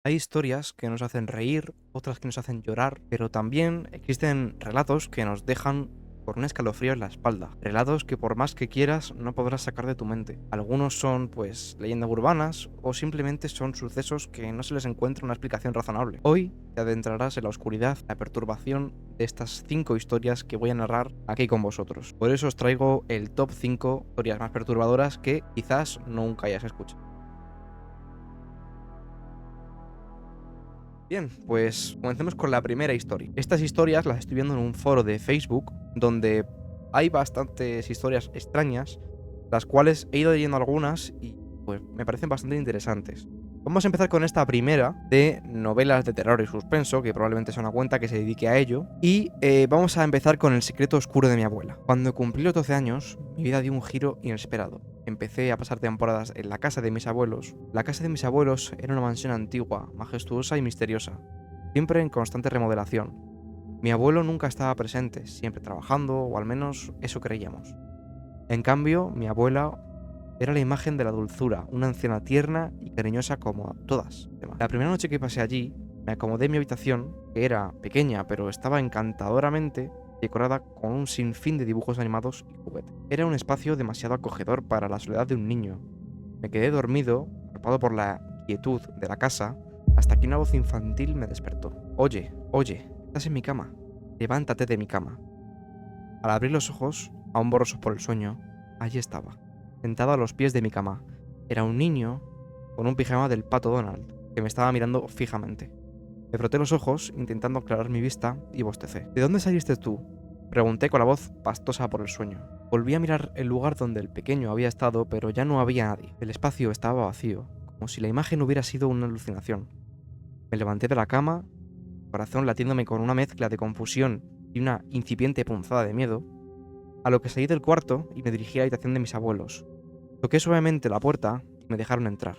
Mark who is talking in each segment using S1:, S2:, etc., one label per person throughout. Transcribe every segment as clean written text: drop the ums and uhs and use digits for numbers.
S1: Hay historias que nos hacen reír, otras que nos hacen llorar, pero también existen relatos que nos dejan con un escalofrío en la espalda. Relatos que por más que quieras no podrás sacar de tu mente. Algunos son pues leyendas urbanas o simplemente son sucesos que no se les encuentra una explicación razonable. Hoy te adentrarás en la oscuridad, la perturbación de estas 5 historias que voy a narrar aquí con vosotros. Por eso os traigo el top 5 historias más perturbadoras que quizás nunca hayas escuchado. Bien, pues comencemos con la primera historia. Estas historias las estoy viendo en un foro de Facebook donde hay bastantes historias extrañas, las cuales he ido leyendo algunas y pues me parecen bastante interesantes. Vamos a empezar con esta primera de novelas de terror y suspenso, que probablemente sea una cuenta que se dedique a ello. Y vamos a empezar con El secreto oscuro de mi abuela. Cuando cumplí los 12 años, mi vida dio un giro inesperado. Empecé a pasar temporadas en la casa de mis abuelos. La casa de mis abuelos era una mansión antigua, majestuosa y misteriosa, siempre en constante remodelación. Mi abuelo nunca estaba presente, siempre trabajando, o al menos eso creíamos. En cambio, mi abuela era la imagen de la dulzura, una anciana tierna y cariñosa como todas. La primera noche que pasé allí, me acomodé en mi habitación, que era pequeña pero estaba encantadoramente decorada con un sinfín de dibujos animados y juguetes. Era un espacio demasiado acogedor para la soledad de un niño. Me quedé dormido, atrapado por la quietud de la casa, hasta que una voz infantil me despertó. Oye, oye, estás en mi cama. Levántate de mi cama. Al abrir los ojos, aún borrosos por el sueño, allí estaba, sentado a los pies de mi cama. Era un niño con un pijama del Pato Donald, que me estaba mirando fijamente. Me froté los ojos, intentando aclarar mi vista, y bostecé. ¿De dónde saliste tú?, pregunté con la voz pastosa por el sueño. Volví a mirar el lugar donde el pequeño había estado, pero ya no había nadie. El espacio estaba vacío, como si la imagen hubiera sido una alucinación. Me levanté de la cama, corazón latiéndome con una mezcla de confusión y una incipiente punzada de miedo, a lo que salí del cuarto y me dirigí a la habitación de mis abuelos. Toqué suavemente la puerta y me dejaron entrar.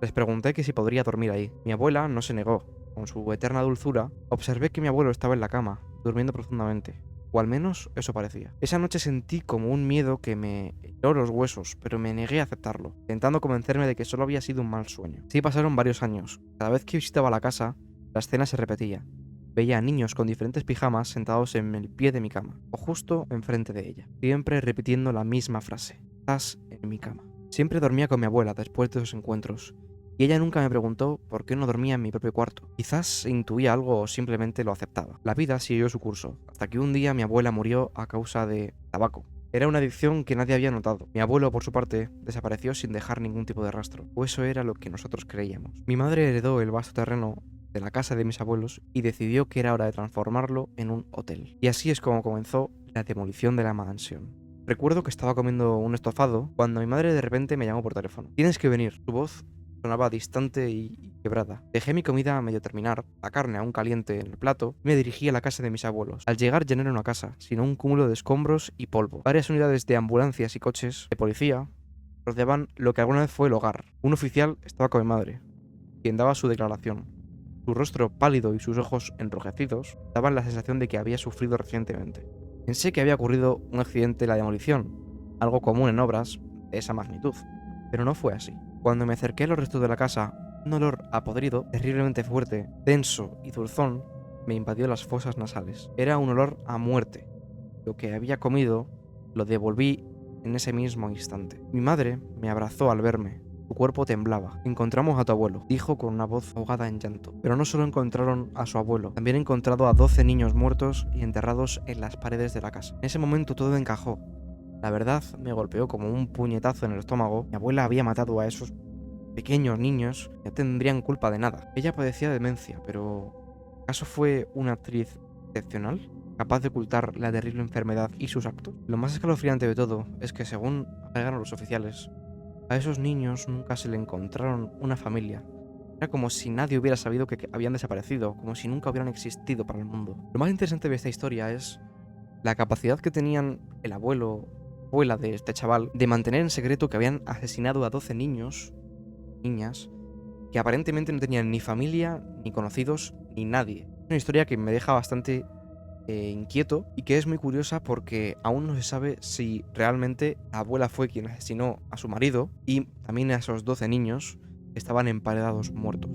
S1: Les pregunté que si podría dormir ahí. Mi abuela no se negó. Con su eterna dulzura, observé que mi abuelo estaba en la cama, durmiendo profundamente. O al menos eso parecía. Esa noche sentí como un miedo que me heló los huesos, pero me negué a aceptarlo, intentando convencerme de que solo había sido un mal sueño. Sí pasaron varios años. Cada vez que visitaba la casa, la escena se repetía. Veía a niños con diferentes pijamas sentados en el pie de mi cama, o justo enfrente de ella, siempre repitiendo la misma frase. Estás en mi cama. Siempre dormía con mi abuela después de esos encuentros, y ella nunca me preguntó por qué no dormía en mi propio cuarto. Quizás intuía algo o simplemente lo aceptaba. La vida siguió su curso, hasta que un día mi abuela murió a causa de tabaco. Era una adicción que nadie había notado. Mi abuelo, por su parte, desapareció sin dejar ningún tipo de rastro, o eso era lo que nosotros creíamos. Mi madre heredó el vasto terreno de la casa de mis abuelos y decidió que era hora de transformarlo en un hotel. Y así es como comenzó la demolición de la mansión. Recuerdo que estaba comiendo un estofado cuando mi madre de repente me llamó por teléfono. Tienes que venir. Su voz sonaba distante y quebrada. Dejé mi comida a medio terminar, la carne aún caliente en el plato, y me dirigí a la casa de mis abuelos. Al llegar ya no era una casa, sino un cúmulo de escombros y polvo. Varias unidades de ambulancias y coches de policía rodeaban lo que alguna vez fue el hogar. Un oficial estaba con mi madre, quien daba su declaración. Su rostro pálido y sus ojos enrojecidos daban la sensación de que había sufrido recientemente. Pensé que había ocurrido un accidente en la demolición, algo común en obras de esa magnitud, pero no fue así. Cuando me acerqué a los restos de la casa, un olor a podrido, terriblemente fuerte, denso y dulzón, me invadió las fosas nasales. Era un olor a muerte. Lo que había comido lo devolví en ese mismo instante. Mi madre me abrazó al verme. Su cuerpo temblaba. Encontramos a tu abuelo, dijo con una voz ahogada en llanto. Pero no solo encontraron a su abuelo, también he encontrado a 12 niños muertos y enterrados en las paredes de la casa. En ese momento todo encajó. La verdad me golpeó como un puñetazo en el estómago. Mi abuela había matado a esos pequeños niños que no tendrían culpa de nada. Ella padecía demencia, pero ¿acaso fue una actriz excepcional, capaz de ocultar la terrible enfermedad y sus actos? Lo más escalofriante de todo es que, según alegaron los oficiales, a esos niños nunca se le encontraron una familia. Era como si nadie hubiera sabido que habían desaparecido, como si nunca hubieran existido para el mundo. Lo más interesante de esta historia es la capacidad que tenían el abuelo, abuela de este chaval, de mantener en secreto que habían asesinado a 12 niños, niñas, que aparentemente no tenían ni familia, ni conocidos, ni nadie. Una historia que me deja bastante inquieto y que es muy curiosa porque aún no se sabe si realmente la abuela fue quien asesinó a su marido y también a esos 12 niños que estaban emparedados muertos.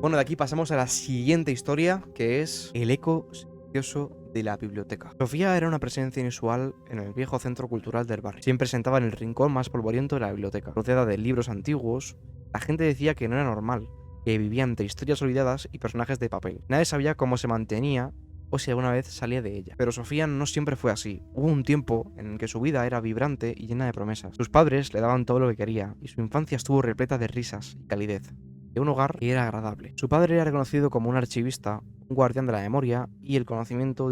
S1: Bueno, de aquí pasamos a la siguiente historia, que es el eco silencioso de la biblioteca. Sofía era una presencia inusual en el viejo centro cultural del barrio. Siempre sentada en el rincón más polvoriento de la biblioteca, rodeada de libros antiguos. La gente decía que no era normal, que vivía entre historias olvidadas y personajes de papel. Nadie sabía cómo se mantenía o si alguna vez salía de ella. Pero Sofía no siempre fue así. Hubo un tiempo en el que su vida era vibrante y llena de promesas. Sus padres le daban todo lo que quería, y su infancia estuvo repleta de risas y calidez, de un hogar que era agradable. Su padre era reconocido como un archivista, un guardián de la memoria y el conocimiento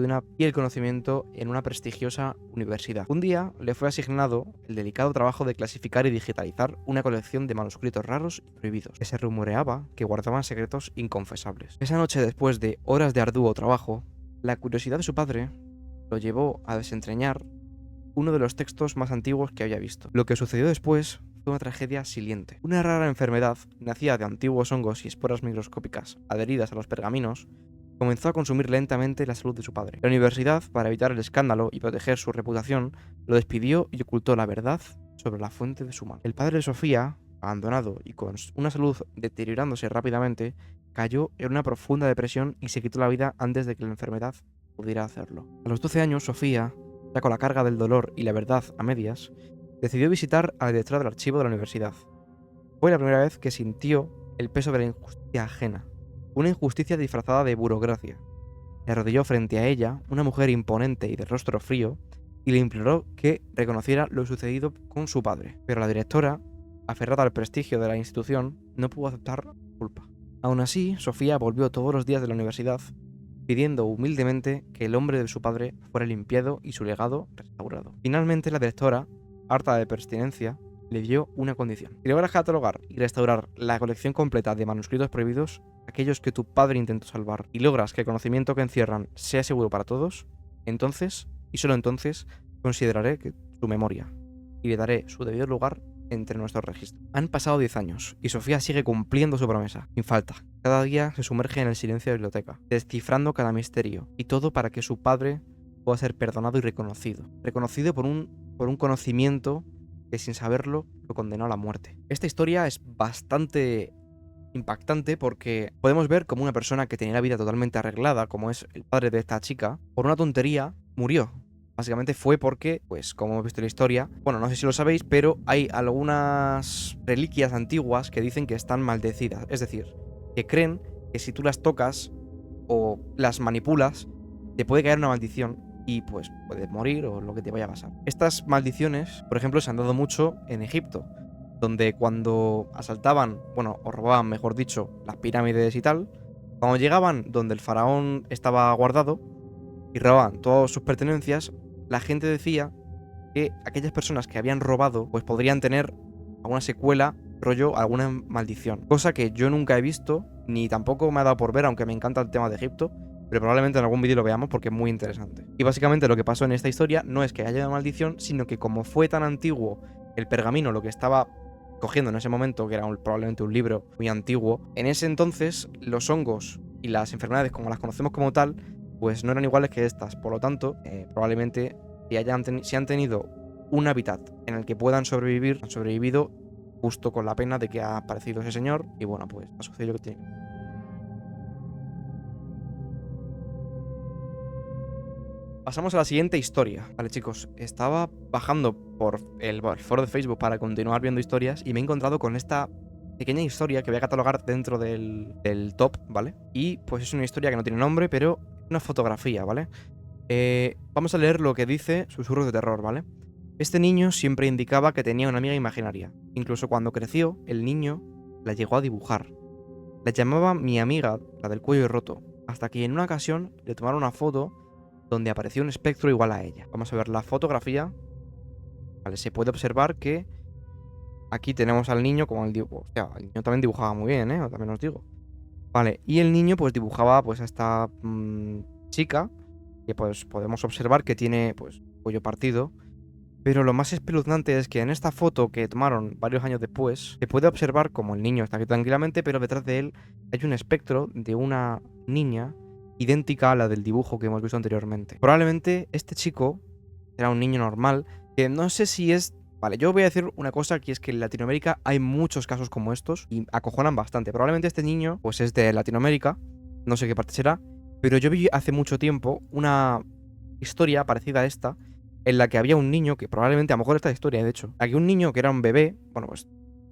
S1: en una prestigiosa universidad. Un día le fue asignado el delicado trabajo de clasificar y digitalizar una colección de manuscritos raros y prohibidos, que se rumoreaba que guardaban secretos inconfesables. Esa noche, después de horas de arduo trabajo, la curiosidad de su padre lo llevó a desentrañar uno de los textos más antiguos que había visto. Lo que sucedió después fue una tragedia siliente. Una rara enfermedad, nacida de antiguos hongos y esporas microscópicas adheridas a los pergaminos, comenzó a consumir lentamente la salud de su padre. La universidad, para evitar el escándalo y proteger su reputación, lo despidió y ocultó la verdad sobre la fuente de su mal. El padre de Sofía, abandonado y con una salud deteriorándose rápidamente, cayó en una profunda depresión y se quitó la vida antes de que la enfermedad pudiera hacerlo. A los 12 años, Sofía, ya con la carga del dolor y la verdad a medias, decidió visitar al director del archivo de la universidad. Fue la primera vez que sintió el peso de la injusticia ajena, una injusticia disfrazada de burocracia. Se arrodilló frente a ella, una mujer imponente y de rostro frío, y le imploró que reconociera lo sucedido con su padre. Pero la directora, aferrada al prestigio de la institución, no pudo aceptar la culpa. Aún así, Sofía volvió todos los días de la universidad, pidiendo humildemente que el nombre de su padre fuera limpiado y su legado restaurado. Finalmente, la directora, harta de persistencia, le dio una condición: si logras catalogar y restaurar la colección completa de manuscritos prohibidos, aquellos que tu padre intentó salvar, y logras que el conocimiento que encierran sea seguro para todos, entonces, y solo entonces, consideraré que su memoria, y le daré su debido lugar entre nuestros registros. Han pasado 10 años, y Sofía sigue cumpliendo su promesa, sin falta. Cada día se sumerge en el silencio de la biblioteca, descifrando cada misterio, y todo para que su padre pueda ser perdonado y reconocido. Reconocido por un conocimiento que, sin saberlo, lo condenó a la muerte. Esta historia es bastante impactante porque podemos ver como una persona que tenía la vida totalmente arreglada, como es el padre de esta chica, por una tontería murió. Básicamente fue porque, pues como hemos visto en la historia, bueno, no sé si lo sabéis, pero hay algunas reliquias antiguas que dicen que están maldecidas. Es decir, que creen que si tú las tocas o las manipulas, te puede caer una maldición y pues puedes morir o lo que te vaya a pasar. Estas maldiciones, por ejemplo, se han dado mucho en Egipto, donde cuando asaltaban, bueno, o robaban, mejor dicho, las pirámides y tal, cuando llegaban donde el faraón estaba guardado y robaban todas sus pertenencias, la gente decía que aquellas personas que habían robado pues podrían tener alguna secuela, rollo, alguna maldición. Cosa que yo nunca he visto, ni tampoco me ha dado por ver, aunque me encanta el tema de Egipto, pero probablemente en algún vídeo lo veamos porque es muy interesante. Y básicamente lo que pasó en esta historia no es que haya una maldición, sino que como fue tan antiguo el pergamino, lo que estaba cogiendo en ese momento, que era probablemente un libro muy antiguo, en ese entonces los hongos y las enfermedades como las conocemos como tal, pues no eran iguales que estas. Por lo tanto, probablemente si han tenido un hábitat en el que puedan sobrevivir, han sobrevivido justo con la pena de que ha aparecido ese señor y bueno, pues ha sucedido lo que tiene. Pasamos a la siguiente historia. Vale, chicos, estaba bajando por el foro de Facebook para continuar viendo historias y me he encontrado con esta pequeña historia que voy a catalogar dentro del top, ¿vale? Y pues es una historia que no tiene nombre, pero una fotografía, ¿vale? Vamos a leer lo que dice Susurros de Terror, ¿vale? Este niño siempre indicaba que tenía una amiga imaginaria. Incluso cuando creció, el niño la llegó a dibujar. La llamaba mi amiga, la del cuello roto, hasta que en una ocasión le tomaron una foto donde apareció un espectro igual a ella. Vamos a ver la fotografía. Vale, se puede observar que aquí tenemos al niño como el dibujo. O sea, el niño también dibujaba muy bien, ¿eh? También os digo. Vale, y el niño pues dibujaba pues a esta chica, que pues podemos observar que tiene pues cuello partido. Pero lo más espeluznante es que en esta foto que tomaron varios años después, se puede observar como el niño está aquí tranquilamente, pero detrás de él hay un espectro de una niña idéntica a la del dibujo que hemos visto anteriormente. Probablemente este chico era un niño normal, que no sé si es Vale, yo voy a decir una cosa, que es que en Latinoamérica hay muchos casos como estos y acojonan bastante. Probablemente este niño pues es de Latinoamérica, no sé qué parte será, pero yo vi hace mucho tiempo una historia parecida a esta, en la que había un niño, que probablemente, a lo mejor esta historia de hecho, había un niño que era un bebé, bueno pues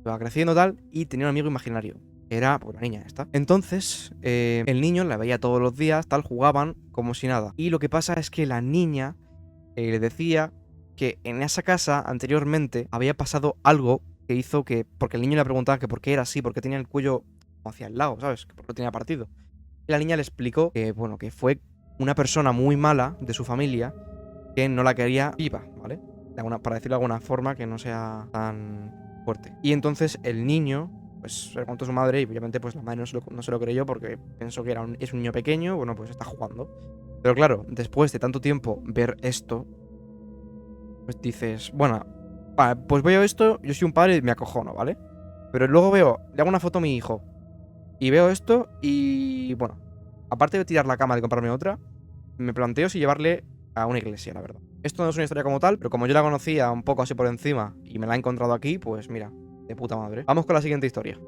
S1: iba creciendo tal, y tenía un amigo imaginario. Era pues la niña esta. Entonces, el niño la veía todos los días, tal, jugaban como si nada. Y lo que pasa es que la niña le decía que en esa casa anteriormente había pasado algo que hizo que... Porque el niño le preguntaba que por qué era así, porque tenía el cuello hacia el lado, ¿sabes? Que por qué lo tenía partido. Y la niña le explicó que, bueno, que fue una persona muy mala de su familia que no la quería viva, ¿vale? Para decirlo de alguna forma que no sea tan fuerte. Y entonces el niño, pues se lo contó a su madre y obviamente pues la madre no se lo creyó porque pensó que es un niño pequeño, bueno, pues está jugando. Pero claro, después de tanto tiempo ver esto, pues dices, bueno, vale, pues veo esto, yo soy un padre y me acojono, ¿vale? Pero luego le hago una foto a mi hijo y veo esto y, bueno, aparte de tirar la cama de comprarme otra, me planteo si llevarle a una iglesia, la verdad. Esto no es una historia como tal, pero como yo la conocía un poco así por encima y me la he encontrado aquí, pues mira, de puta madre. Vamos con la siguiente historia.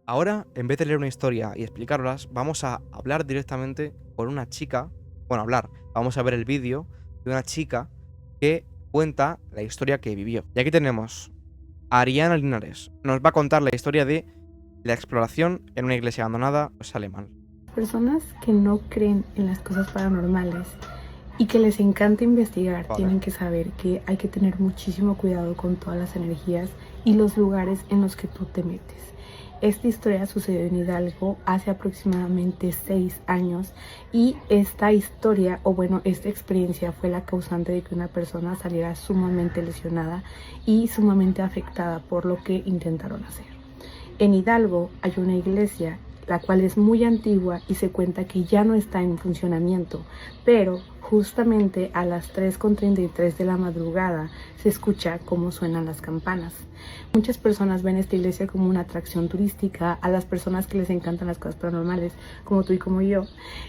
S1: Ahora, en vez de leer una historia y explicarlas, vamos a hablar directamente con una chica. Bueno, vamos a ver el vídeo de una chica que cuenta la historia que vivió. Y aquí tenemos a Ariana Linares. Nos va a contar la historia de la exploración en una iglesia abandonada, pues sale mal.
S2: Personas que no creen en las cosas paranormales y que les encanta investigar, tienen que saber que hay que tener muchísimo cuidado con todas las energías y los lugares en los que tú te metes. Esta historia sucedió en Hidalgo hace aproximadamente 6 años y esta historia, o bueno, esta experiencia fue la causante de que una persona saliera sumamente lesionada y sumamente afectada por lo que intentaron hacer. En Hidalgo hay una iglesia la cual es muy antigua y se cuenta que ya no está en funcionamiento, pero justamente a las 3:33 de la madrugada se escucha cómo suenan las campanas. Muchas personas ven esta iglesia como una atracción turística. A las personas que les encantan las cosas paranormales, como tú y como yo,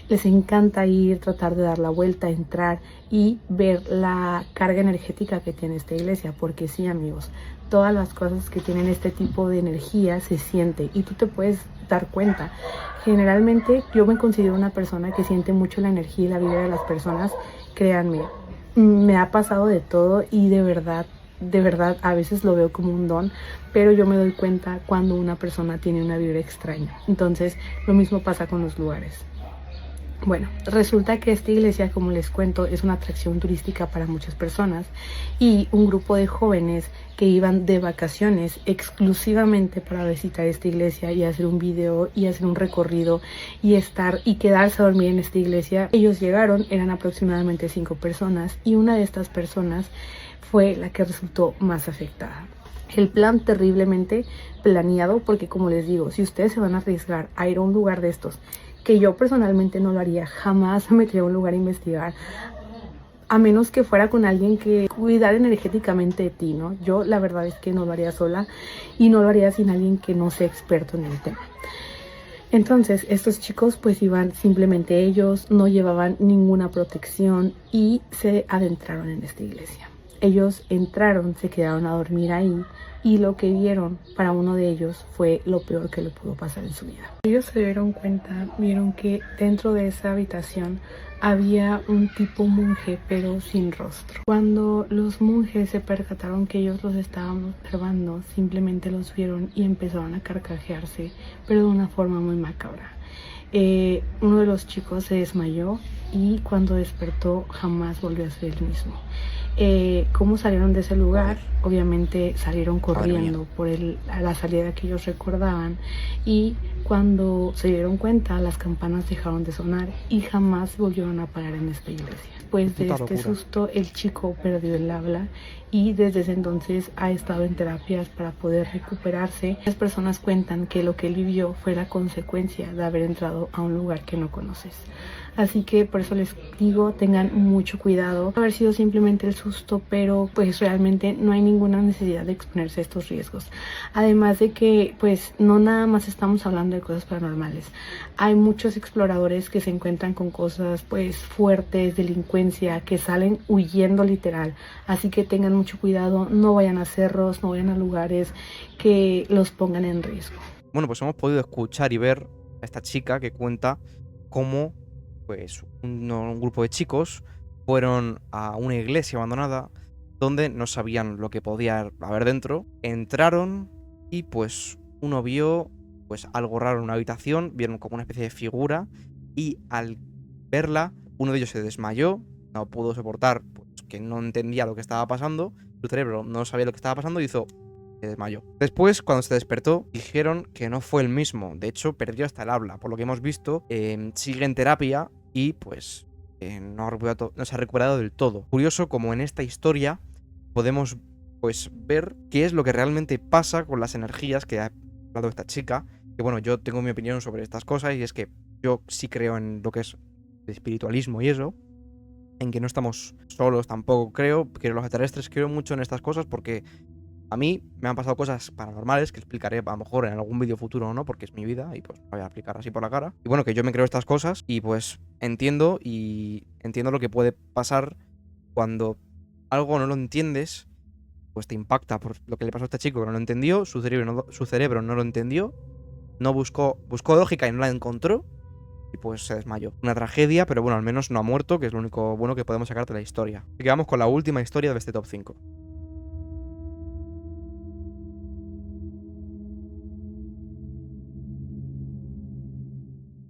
S2: les encanta ir, tratar de dar la vuelta, entrar y ver la carga energética que tiene esta iglesia, porque sí, amigos, todas las cosas que tienen este tipo de energía se siente y tú te puedes dar cuenta. Generalmente yo me considero una persona que siente mucho la energía y la vida de las personas. Créanme, me ha pasado de todo y de verdad a veces lo veo como un don, pero yo me doy cuenta cuando una persona tiene una vibra extraña. Entonces lo mismo pasa con los lugares. Bueno, resulta que esta iglesia, como les cuento, es una atracción turística para muchas personas y un grupo de jóvenes que iban de vacaciones exclusivamente para visitar esta iglesia y hacer un video y hacer un recorrido y estar y quedarse a dormir en esta iglesia. Ellos llegaron, eran aproximadamente 5 personas y una de estas personas fue la que resultó más afectada. El plan terriblemente planeado, porque como les digo, si ustedes se van a arriesgar a ir a un lugar de estos, que yo personalmente no lo haría, jamás me metería a un lugar a investigar, a menos que fuera con alguien que cuidara energéticamente de ti, ¿no? Yo la verdad es que no lo haría sola y no lo haría sin alguien que no sea experto en el tema. Entonces estos chicos pues iban simplemente ellos, no llevaban ninguna protección y se adentraron en esta iglesia. Ellos entraron, se quedaron a dormir ahí y lo que vieron para uno de ellos fue lo peor que le pudo pasar en su vida. Ellos se dieron cuenta, vieron que dentro de esa habitación había un tipo monje pero sin rostro. Cuando los monjes se percataron que ellos los estaban observando, simplemente los vieron y empezaron a carcajearse, pero de una forma muy macabra. Uno de los chicos se desmayó y cuando despertó jamás volvió a ser el mismo. ¿Cómo salieron de ese lugar? Obviamente salieron corriendo por la salida que ellos recordaban y cuando se dieron cuenta las campanas dejaron de sonar y jamás volvieron a parar en esta iglesia. Después de este susto el chico perdió el habla y desde ese entonces ha estado en terapias para poder recuperarse. Las personas cuentan que lo que él vivió fue la consecuencia de haber entrado a un lugar que no conoces. Así que por eso les digo, tengan mucho cuidado. Haber sido simplemente el susto, pero pues realmente no hay ninguna necesidad de exponerse a estos riesgos. Además de que pues no nada más estamos hablando de cosas paranormales. Hay muchos exploradores que se encuentran con cosas pues fuertes, delincuencia, que salen huyendo literal. Así que tengan mucho cuidado, no vayan a cerros, no vayan a lugares que los pongan en riesgo.
S1: Bueno, pues hemos podido escuchar y ver a esta chica que cuenta cómo pues un grupo de chicos fueron a una iglesia abandonada donde no sabían lo que podía haber dentro. Entraron y pues uno vio pues algo raro en una habitación, vieron como una especie de figura y al verla uno de ellos se desmayó, no pudo soportar pues, que no entendía lo que estaba pasando, su cerebro no sabía lo que estaba pasando y se desmayó. Después, cuando se despertó, dijeron que no fue el mismo. De hecho, perdió hasta el habla. Por lo que hemos visto, sigue en terapia y pues no se ha recuperado del todo. Curioso como en esta historia podemos pues ver qué es lo que realmente pasa con las energías que ha hablado esta chica. Que bueno, yo tengo mi opinión sobre estas cosas y es que yo sí creo en lo que es el espiritualismo y eso. En que no estamos solos tampoco creo. Que los extraterrestres creo mucho en estas cosas porque a mí me han pasado cosas paranormales que explicaré a lo mejor en algún vídeo futuro o no, porque es mi vida y pues lo voy a explicar así por la cara. Y bueno, que yo me creo estas cosas y pues entiendo lo que puede pasar cuando algo no lo entiendes, pues te impacta por lo que le pasó a este chico que no lo entendió, su cerebro no lo entendió, no buscó lógica y no la encontró y pues se desmayó. Una tragedia, pero bueno, al menos no ha muerto, que es lo único bueno que podemos sacar de la historia. Así que vamos con la última historia de este top 5.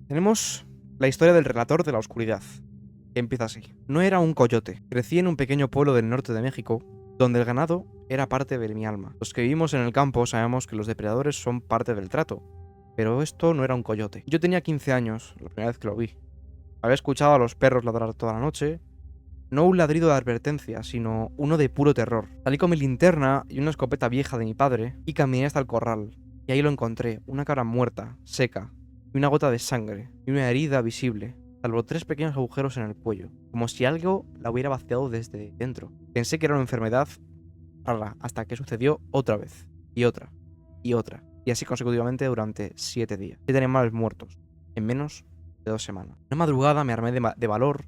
S1: Tenemos la historia del relator de la oscuridad, que empieza así. No era un coyote. Crecí en un pequeño pueblo del norte de México, donde el ganado era parte de mi alma. Los que vivimos en el campo sabemos que los depredadores son parte del trato, pero esto no era un coyote. Yo tenía 15 años, la primera vez que lo vi. Había escuchado a los perros ladrar toda la noche, no un ladrido de advertencia, sino uno de puro terror. Salí con mi linterna y una escopeta vieja de mi padre y caminé hasta el corral, y ahí lo encontré, una cabra muerta, seca, y una gota de sangre, y una herida visible, salvo 3 pequeños agujeros en el cuello, como si algo la hubiera vaciado desde dentro. Pensé que era una enfermedad rara, hasta que sucedió otra vez, y otra, y otra, y así consecutivamente durante 7 días. 7 animales muertos, en menos de 2 semanas. Una madrugada me armé de valor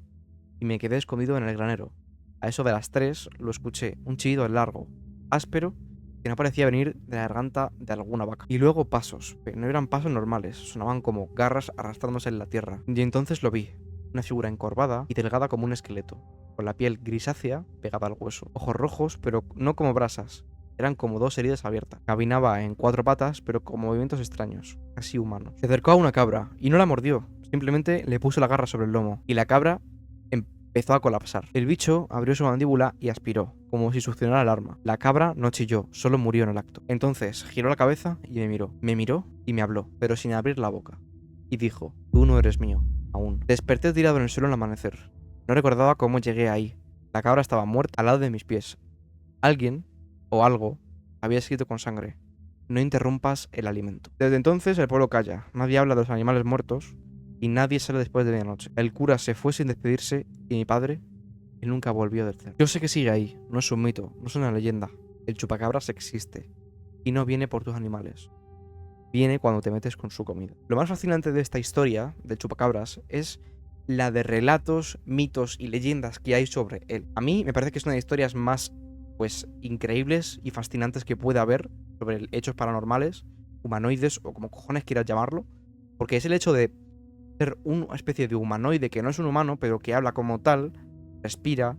S1: y me quedé escondido en el granero. A eso de las 3 lo escuché, un chillido largo, áspero, que no parecía venir de la garganta de alguna vaca. Y luego pasos, pero no eran pasos normales, sonaban como garras arrastrándose en la tierra. Y entonces lo vi, una figura encorvada y delgada como un esqueleto, con la piel grisácea pegada al hueso. Ojos rojos, pero no como brasas, eran como 2 heridas abiertas. Caminaba en 4 patas, pero con movimientos extraños, casi humanos. Se acercó a una cabra, y no la mordió, simplemente le puso la garra sobre el lomo, y la cabra empezó a colapsar. El bicho abrió su mandíbula y aspiró, como si succionara el arma. La cabra no chilló, solo murió en el acto. Entonces giró la cabeza y me miró. Me miró y me habló, pero sin abrir la boca. Y dijo, tú no eres mío, aún. Desperté tirado en el suelo al amanecer. No recordaba cómo llegué ahí. La cabra estaba muerta al lado de mis pies. Alguien, o algo, había escrito con sangre. No interrumpas el alimento. Desde entonces el pueblo calla. Nadie habla de los animales muertos y nadie sale después de medianoche. El cura se fue sin despedirse y mi padre, él nunca volvió del cerro. Yo sé que sigue ahí, no es un mito, no es una leyenda. El chupacabras existe y no viene por tus animales. Viene cuando te metes con su comida. Lo más fascinante de esta historia del chupacabras es la de relatos, mitos y leyendas que hay sobre él. A mí me parece que es una de las historias más pues increíbles y fascinantes que puede haber sobre hechos paranormales, humanoides o como cojones quieras llamarlo, porque es el hecho de ser una especie de humanoide que no es un humano, pero que habla como tal, respira,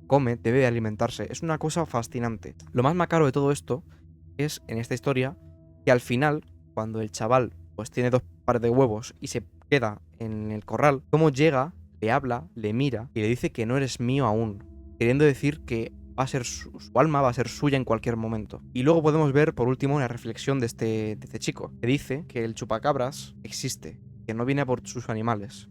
S1: come, debe de alimentarse. Es una cosa fascinante. Lo más macabro de todo esto es, en esta historia, que al final, cuando el chaval pues tiene 2 pares de huevos y se queda en el corral, cómo llega, le habla, le mira y le dice que no eres mío aún, queriendo decir que va a ser su alma va a ser suya en cualquier momento. Y luego podemos ver, por último, una reflexión de este chico, que dice que el chupacabras existe, que no viene por sus animales,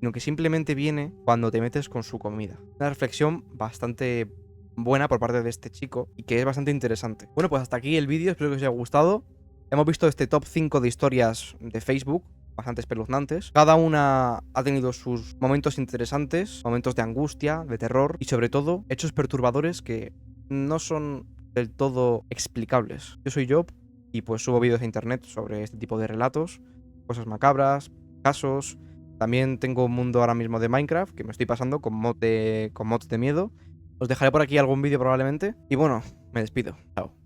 S1: sino que simplemente viene cuando te metes con su comida. Una reflexión bastante buena por parte de este chico y que es bastante interesante. Bueno, pues hasta aquí el vídeo, espero que os haya gustado. Hemos visto este top 5 de historias de Facebook, bastante espeluznantes. Cada una ha tenido sus momentos interesantes, momentos de angustia, de terror y sobre todo hechos perturbadores que no son del todo explicables. Yo soy Job y pues subo vídeos a internet sobre este tipo de relatos, cosas macabras, casos. También tengo un mundo ahora mismo de Minecraft que me estoy pasando con mods de miedo. Os dejaré por aquí algún vídeo probablemente. Y bueno, me despido. Chao.